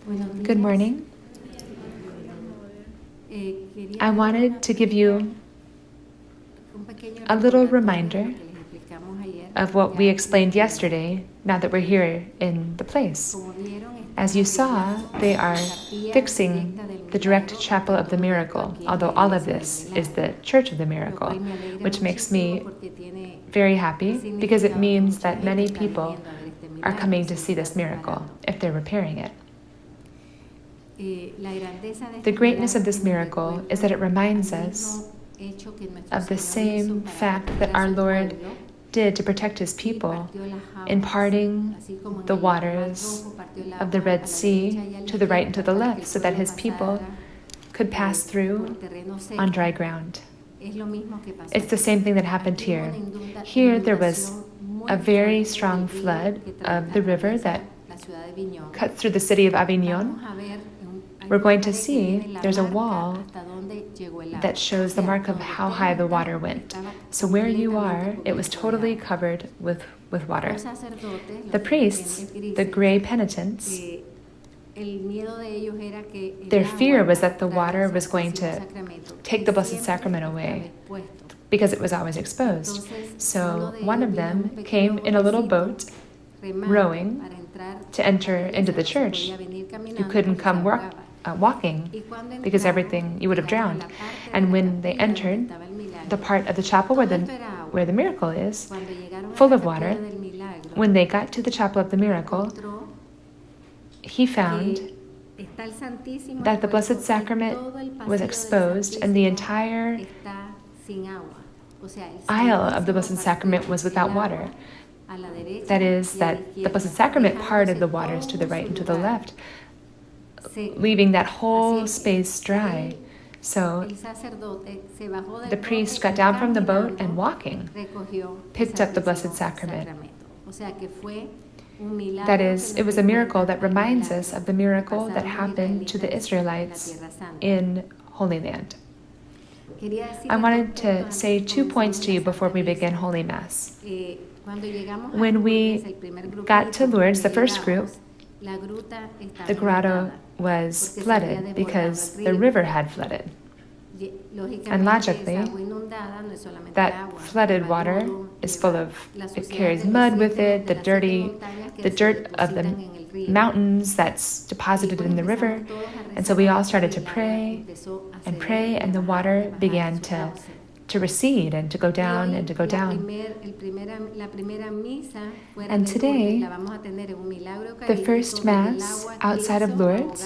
Good morning. I wanted to give you a little reminder of what we explained yesterday, now that we're here in the place. As you saw, they are fixing the direct chapel of the miracle, although all of this is the church of the miracle, which makes me very happy because it means that many people are coming to see this miracle if they're repairing it. The greatness of this miracle is that it reminds us of the same fact that our Lord did to protect his people in parting the waters of the Red Sea to the right and to the left so that his people could pass through on dry ground. It's the same thing that happened here. Here there was a very strong flood of the river that cut through the city of Avignon. We're going to see there's a wall that shows the mark of how high the water went. So where you are, it was totally covered with water. The priests, the gray penitents, their fear was that the water was going to take the Blessed Sacrament away because it was always exposed. So one of them came in a little boat, rowing, to enter into the church. You couldn't come walking because you would have drowned. And when they entered the part of the chapel where the miracle is, full of water, when they got to the chapel of the miracle, he found that the Blessed Sacrament was exposed and the entire aisle of the Blessed Sacrament was without water. That is, that the Blessed Sacrament parted the waters to the right and to the left, leaving that whole space dry. So the priest got down from the boat and walking, picked up the Blessed Sacrament. That is, it was a miracle that reminds us of the miracle that happened to the Israelites in Holy Land. I wanted to say 2 points to you before we begin Holy Mass. When we got to Lourdes, the first group, the grotto was flooded because the river had flooded. And logically, that flooded water is full of, it carries mud with it, the dirt of the mountains that's deposited in the river. And so we all started to pray, and the water began to recede and to go down and to go down. And today, the first Mass outside of Lourdes,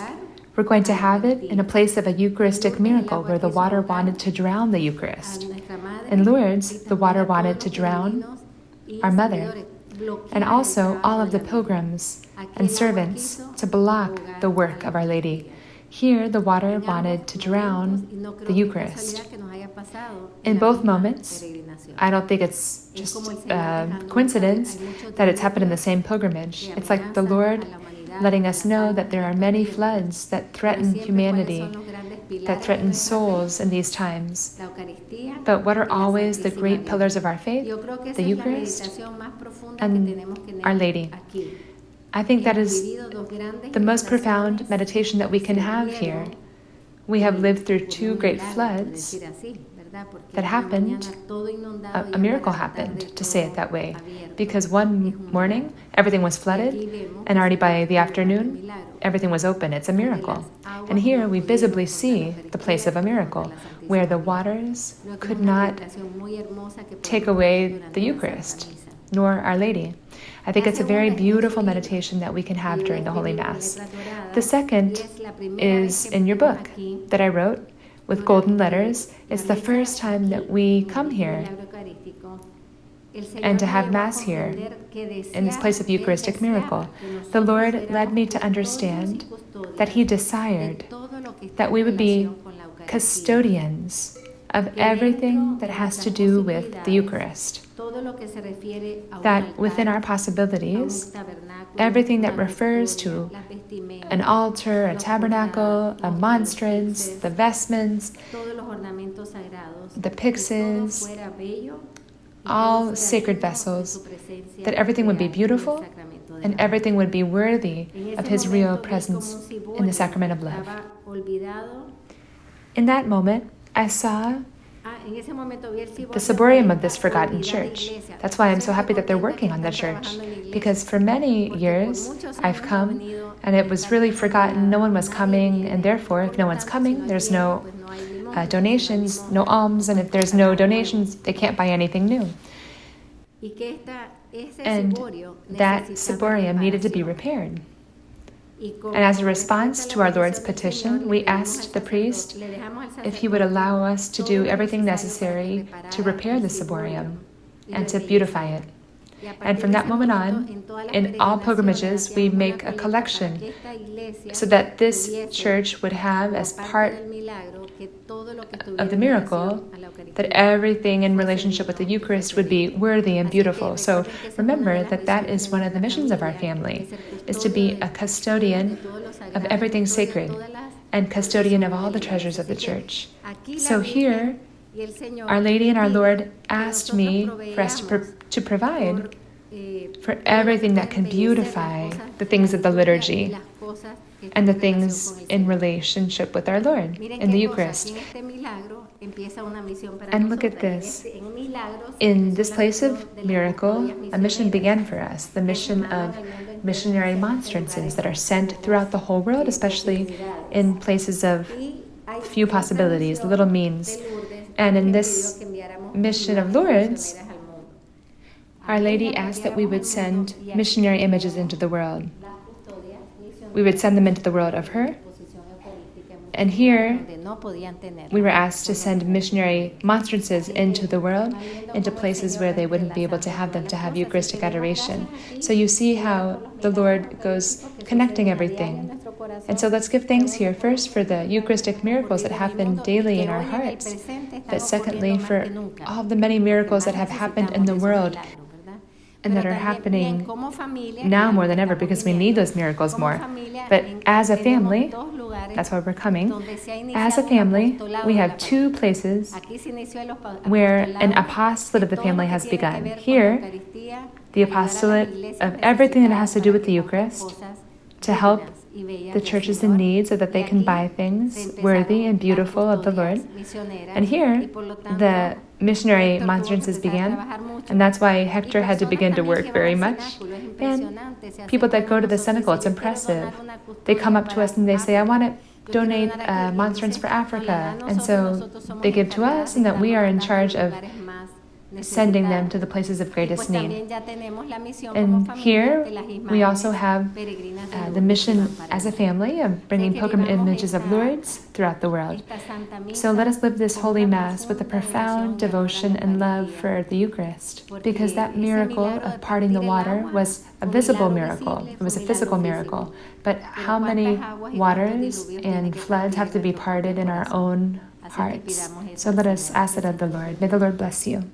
we're going to have it in a place of a Eucharistic miracle where the water wanted to drown the Eucharist. In Lourdes, the water wanted to drown our Mother, and also all of the pilgrims and servants to block the work of Our Lady. Here, the water wanted to drown the Eucharist. In both moments, I don't think it's just coincidence that it's happened in the same pilgrimage. It's like the Lord letting us know that there are many floods that threaten humanity, that threaten souls in these times. But what are always the great pillars of our faith? The Eucharist and Our Lady. I think that is the most profound meditation that we can have here. We have lived through 2 great floods that happened, a miracle happened, to say it that way, because one morning everything was flooded, and already by the afternoon everything was open. It's a miracle. And here we visibly see the place of a miracle, where the waters could not take away the Eucharist, nor Our Lady. I think it's a very beautiful meditation that we can have during the Holy Mass. The second is in your book that I wrote with golden letters. It's the first time that we come here and to have Mass here in this place of Eucharistic miracle. The Lord led me to understand that He desired that we would be custodians of everything that has to do with the Eucharist. That within our possibilities, everything that refers to an altar, a tabernacle, a monstrance, the vestments, the pyxes, all sacred vessels, that everything would be beautiful and everything would be worthy of his real presence in the sacrament of love. In that moment, I saw the ciborium of this forgotten church. That's why I'm so happy that they're working on the church, because for many years I've come and it was really forgotten. No one was coming, and therefore if no one's coming, there's no donations, no alms, and if there's no donations, they can't buy anything new. And that ciborium needed to be repaired. And as a response to our Lord's petition, we asked the priest if he would allow us to do everything necessary to repair the ciborium and to beautify it. And from that moment on, in all pilgrimages, we make a collection so that this church would have as part of the miracle that everything in relationship with the Eucharist would be worthy and beautiful. So remember that that is one of the missions of our family, is to be a custodian of everything sacred and custodian of all the treasures of the church. So here, Our Lady and our Lord asked me for us to provide for everything that can beautify the things of the liturgy and the things in relationship with our Lord in the Eucharist. And look at this. In this place of miracle, a mission began for us, the mission of missionary monstrances that are sent throughout the whole world, especially in places of few possibilities, little means. And in this mission of Lourdes, Our Lady asked that we would send missionary images into the world. We would send them into the world of her. And here, we were asked to send missionary monstrances into the world, into places where they wouldn't be able to have them, to have Eucharistic adoration. So you see how the Lord goes connecting everything. And so let's give thanks here, first for the Eucharistic miracles that happen daily in our hearts, but secondly for all the many miracles that have happened in the world and that are happening now more than ever, because we need those miracles more. But as a family, that's why we're coming. As a family, we have two places where an apostolate of the family has begun. Here, the apostolate of everything that has to do with the Eucharist, to help the churches in need so that they can buy things worthy and beautiful of the Lord. And here, the missionary monstrances began, and that's why Hector had to begin to work very much. And people that go to the cenacle, it's impressive. They come up to us and they say, I want to donate a monstrance for Africa. And so they give to us, and that we are in charge of sending them to the places of greatest need. And here we also have the mission as a family of bringing pilgrim images of Lourdes throughout the world. So let us live this Holy Mass with a profound devotion and love for the Eucharist, because that miracle of parting the water was a visible miracle. It was a physical miracle. But how many waters and floods have to be parted in our own hearts? So let us ask it of the Lord. May the Lord bless you.